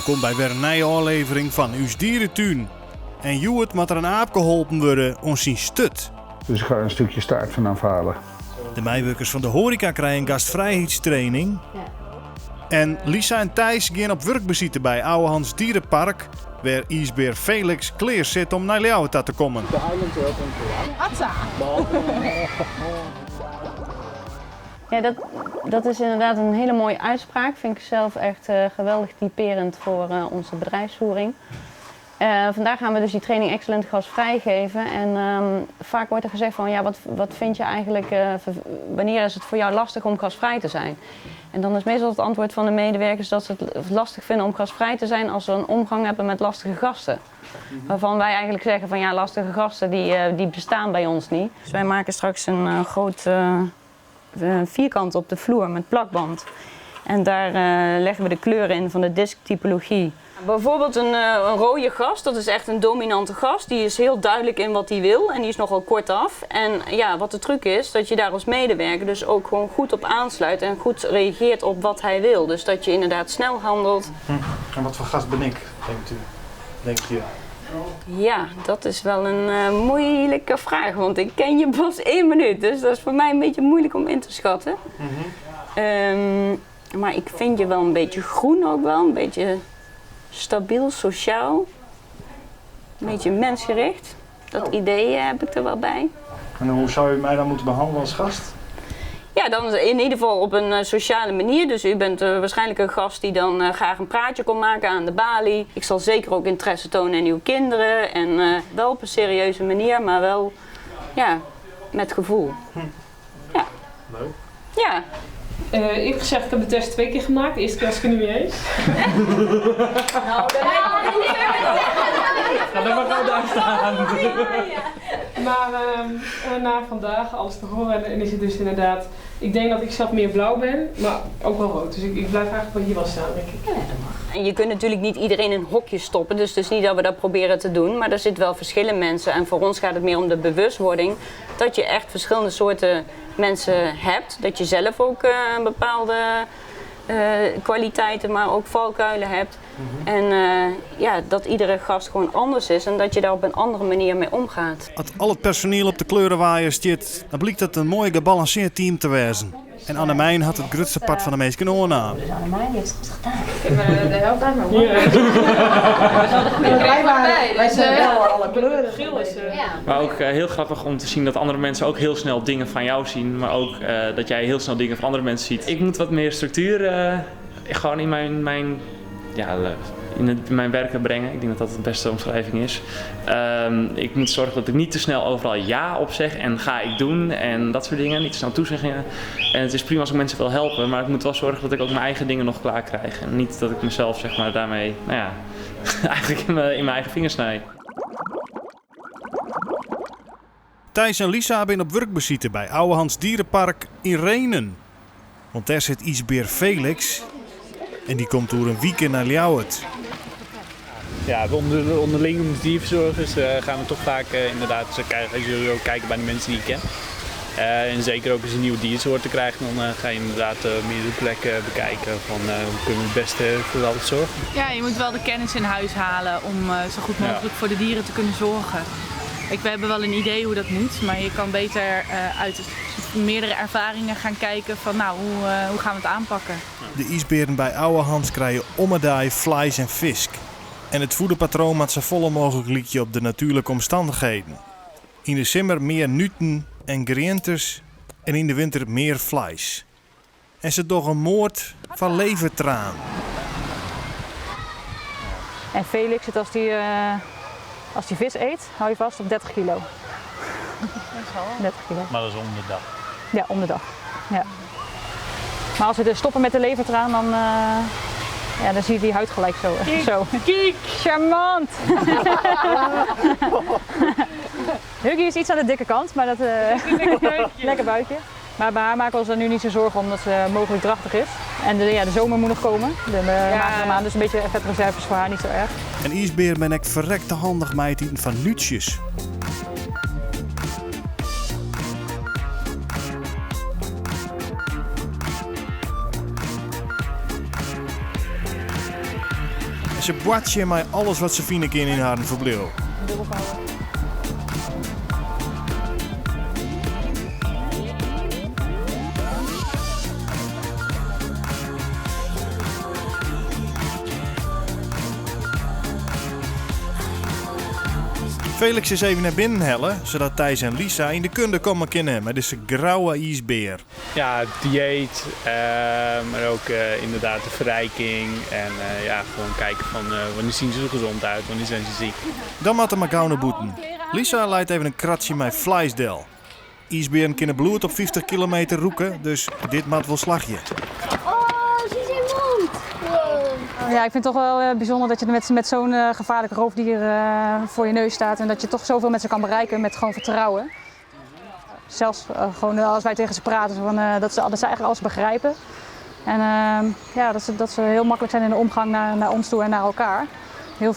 Welkom bij weer een nieuwe aflevering van Uw Dierentuin. En Joet moet er een aap geholpen worden om zijn stut. Dus ik ga er een stukje staart van afhalen. De medewerkers van de horeca krijgen een gastvrijheidstraining. Ja. En Lisa en Thijs gaan op werkbezoek bij Ouwehands Dierenpark, waar ijsbeer Felix klaar zit om naar Leeuwarden te komen. De Highland Open. Atsa! Ja, dat is inderdaad een hele mooie uitspraak. Vind ik zelf echt geweldig typerend voor onze bedrijfsvoering. Vandaag gaan we dus die training Excellent Gasvrij geven. En vaak wordt er gezegd van, ja, wat vind je eigenlijk, wanneer is het voor jou lastig om gasvrij te zijn? En dan is meestal het antwoord van de medewerkers dat ze het lastig vinden om gasvrij te zijn als ze een omgang hebben met lastige gasten. Waarvan wij eigenlijk zeggen van, ja, lastige gasten die bestaan bij ons niet. Dus wij maken straks een groot vierkant op de vloer met plakband. En daar leggen we de kleuren in van de disktypologie. Bijvoorbeeld een rode gast, dat is echt een dominante gast. Die is heel duidelijk in wat hij wil en die is nogal kortaf. En ja, wat de truc is, dat je daar als medewerker dus ook gewoon goed op aansluit en goed reageert op wat hij wil. Dus dat je inderdaad snel handelt. En wat voor gast ben ik, denk je? Ja, dat is wel een moeilijke vraag, want ik ken je pas 1 minuut. Dus dat is voor mij een beetje moeilijk om in te schatten. Maar ik vind je wel een beetje groen ook wel, een beetje stabiel, sociaal, een beetje mensgericht. Dat idee heb ik er wel bij. En hoe zou u mij dan moeten behandelen als gast? Ja, dan in ieder geval op een sociale manier. Dus u bent waarschijnlijk een gast die dan graag een praatje kon maken aan de balie. Ik zal zeker ook interesse tonen in uw kinderen. En wel op een serieuze manier, maar wel ja, met gevoel. Ja. Leuk. Ja. Ik heb gezegd, ik heb de test 2 keer gemaakt. De eerste keer was ik er niet mee eens. Nou, dan mag ik daar staan. Maar na vandaag alles te horen en is het dus inderdaad... Ik denk dat ik zelf meer blauw ben, maar ook wel rood. Dus ik blijf eigenlijk wel hier wel staan, denk ik. Ja, dat mag. En je kunt natuurlijk niet iedereen in een hokje stoppen. Dus het is niet dat we dat proberen te doen. Maar er zitten wel verschillende mensen. En voor ons gaat het meer om de bewustwording. Dat je echt verschillende soorten mensen hebt. Dat je zelf ook bepaalde kwaliteiten, maar ook valkuilen hebt. En ja, dat iedere gast gewoon anders is en dat je daar op een andere manier mee omgaat. Als al het personeel op de kleurenwaaiers zit, dan blijkt het een mooi gebalanceerd team te wezen. En Annemijn had het grootste part van de meesten aan. Dus Annemijn heeft het goed gedaan. Ik heb de helft uit mijn hoor. Wij zijn wel alle kleuren. Geel is Maar ook heel grappig om te zien dat andere mensen ook heel snel dingen van jou zien. Maar ook dat jij heel snel dingen van andere mensen ziet. Ik moet wat meer structuur gewoon in mijn werken brengen. Ik denk dat dat de beste omschrijving is. Ik moet zorgen dat ik niet te snel overal ja op zeg en ga ik doen en dat soort dingen. Niet te snel toezeggingen. En het is prima als ik mensen wil helpen, maar ik moet wel zorgen dat ik ook mijn eigen dingen nog klaar krijg. En niet dat ik mezelf zeg maar daarmee, nou ja, eigenlijk in mijn eigen vingers snij. Thijs en Lisa zijn op werkbezoek bij Ouwehands Dierenpark in Renen. Want daar zit ijsbeer Felix en die komt door een weekend naar Leeuwarden. Ja, onderling om de dierverzorgers gaan we toch vaak inderdaad, als jullie ook kijken bij de mensen die ik ken. En zeker ook als je een nieuwe diersoorten krijgt, dan ga je inderdaad meerdere plekken bekijken van hoe kunnen we het beste voor alles zorgen. Ja, je moet wel de kennis in huis halen om zo goed mogelijk voor de dieren te kunnen zorgen. We hebben wel een idee hoe dat moet, maar je kan beter uit meerdere ervaringen gaan kijken van nou, hoe gaan we het aanpakken. De ijsberen bij Ouwehands krijgen ommedaai, vlees en vis. En het voederpatroon maakt zo vol mogelijk liedje op de natuurlijke omstandigheden. In de zomer meer nuten en groentes en in de winter meer vlees. En ze toch een moord van levertraan. En Felix, als die vis eet, hou je vast op 30 kilo. 30 kilo. Maar dat is om de dag. Ja, om de dag. Ja. Maar als we dus stoppen met de levertraan, dan zie je die huid gelijk zo. Zo. Kijk! Charmant! Huggy is iets aan de dikke kant, maar dat lekker buikje. Maar bij haar maken we ons er nu niet zo zorgen omdat ze mogelijk drachtig is. En de zomer moet nog komen, de magere maand, dus een beetje vetreserves voor haar niet zo erg. En ijsbeer ben ik verrekte handig met het eten van nuutjes. En ze boatje mij alles wat ze vinden in haar verblijf. Felix is even naar binnen hellen, zodat Thijs en Lisa in de kunde komen kennen met deze grauwe ijsbeer. Ja, het dieet, maar ook inderdaad de verrijking en gewoon kijken van wanneer zien ze er gezond uit, wanneer zijn ze ziek. Dan moet er maar gauw naar boeten. Lisa leidt even een kratje met vleesdel. Ijsberen kunnen bloed op 50 kilometer roeken, dus dit maakt wel slagje. Ja, ik vind het toch wel bijzonder dat je met zo'n gevaarlijk roofdier voor je neus staat en dat je toch zoveel met ze kan bereiken met gewoon vertrouwen. Zelfs gewoon als wij tegen ze praten, dat ze eigenlijk alles begrijpen. En dat ze heel makkelijk zijn in de omgang naar ons toe en naar elkaar. Heel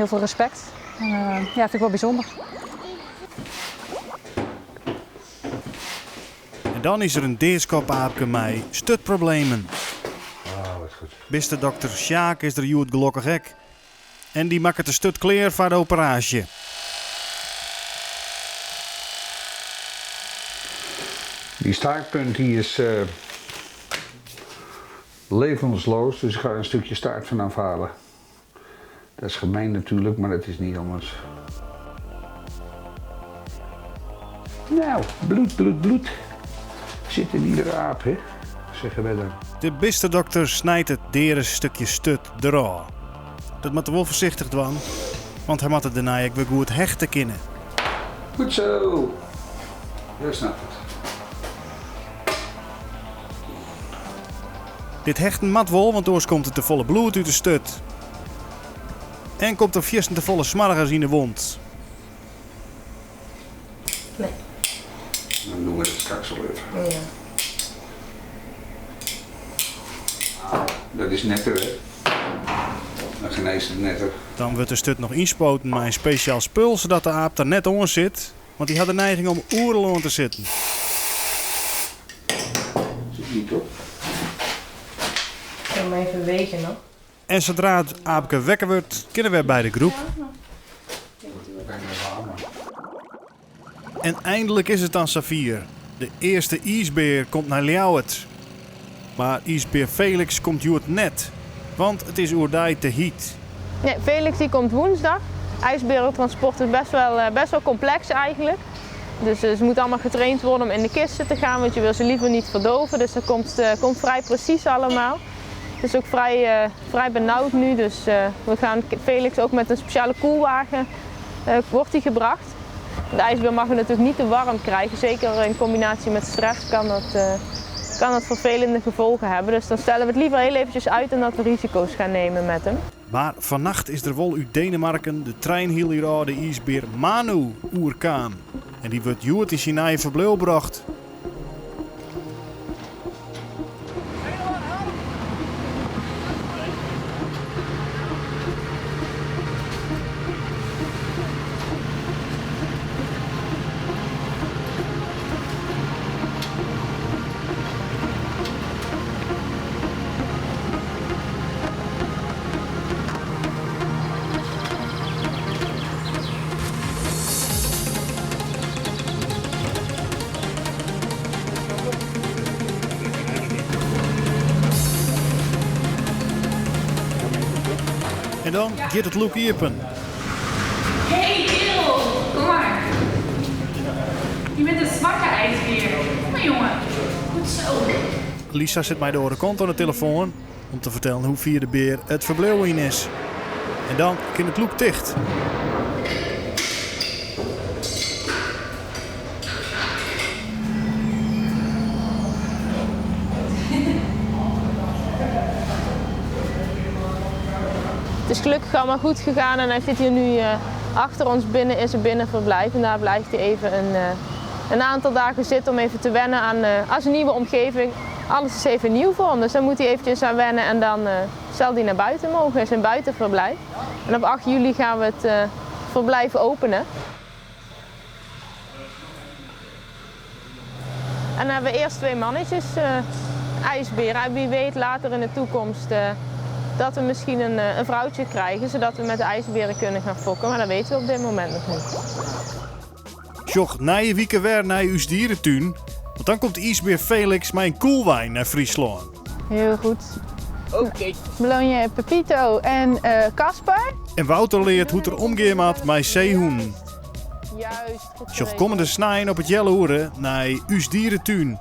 veel respect. Vind ik wel bijzonder. En dan is er een deerskopaapje met stutproblemen. Beste dokter Sjaak is er Joet gelukkig hek. En die maakt het een stut kleer voor de operatie. Die staartpunt die is levensloos, dus ik ga er een stukje staart van afhalen. Dat is gemeen natuurlijk, maar dat is niet anders. Nou, bloed. Zit in iedere aap, hè? Zeggen wij dan. De beste dokter snijdt het deren stukje stut eraf. Dat moet er wel voorzichtig doen, want hij moet het daarna ook weer goed hechten kunnen. Goed zo. Je snapt het. Dit hechten mat wel, want anders komt het te volle bloed uit de stut. En komt er vierst te volle smargers in de wond. Nee. Dan doen we het straks al even. Ja. Dat is netter, hè? Dan geneest het netter. Dan wordt de stut nog inspoten met een speciaal spul, zodat de aap er net onder zit. Want die had de neiging om oerenlang te zitten. Zit niet op. Ik kan hem even wegen nog. En zodra het aapje wekker wordt, kunnen we bij de groep. En eindelijk is het dan Safir. De eerste ijsbeer komt naar Ljouwert. Maar ijsbeer Felix komt Joet net. Want het is oerdij te heet. Nee, Felix die komt woensdag. IJsberentransport is best wel complex eigenlijk. Dus ze moeten allemaal getraind worden om in de kisten te gaan, want je wil ze liever niet verdoven. Dus dat komt vrij precies allemaal. Het is ook vrij benauwd nu, dus we gaan Felix ook met een speciale koelwagen wordt hij gebracht. De ijsbeer mag het natuurlijk niet te warm krijgen, zeker in combinatie met stress kan dat vervelende gevolgen hebben. Dus dan stellen we het liever heel eventjes uit en dat we risico's gaan nemen met hem. Maar vannacht is er wel uit Denemarken de trein heel hier de ijsbeer Manu oerkaan. En die wordt Joet in China verblijf gebracht. En dan gaat het Loek Iepen. Hey, Errol, kom maar. Je bent een zwakke ijsbeer. Kom maar, jongen. Goed zo. Lisa zit mij door de kont aan de telefoon om te vertellen hoe vier de beer het verblijf in is. En dan kan het Loek dicht. Het is gelukkig allemaal goed gegaan en hij zit hier nu achter ons binnen in zijn binnenverblijf. En daar blijft hij even een aantal dagen zitten om even te wennen aan zijn nieuwe omgeving. Alles is even nieuw voor hem, dus daar moet hij eventjes aan wennen en dan zal hij naar buiten mogen in zijn buitenverblijf. En op 8 juli gaan we het verblijf openen. En dan hebben we eerst 2 mannetjes ijsberen. En wie weet later in de toekomst dat we misschien een vrouwtje krijgen, zodat we met de ijsberen kunnen gaan fokken. Maar dat weten we op dit moment nog niet. Sjoch, na je weekend weer naar uw dierentuin. Want dan komt ijsbeer Felix met een koelwijn naar Friesland. Heel goed. Oké. Beloonje Pepito en Casper. En Wouter leert hoe het er omgeeft met zeehoenen. Juist. Sjoch, komende snijden op het jelle hoeren naar uw dierentuin.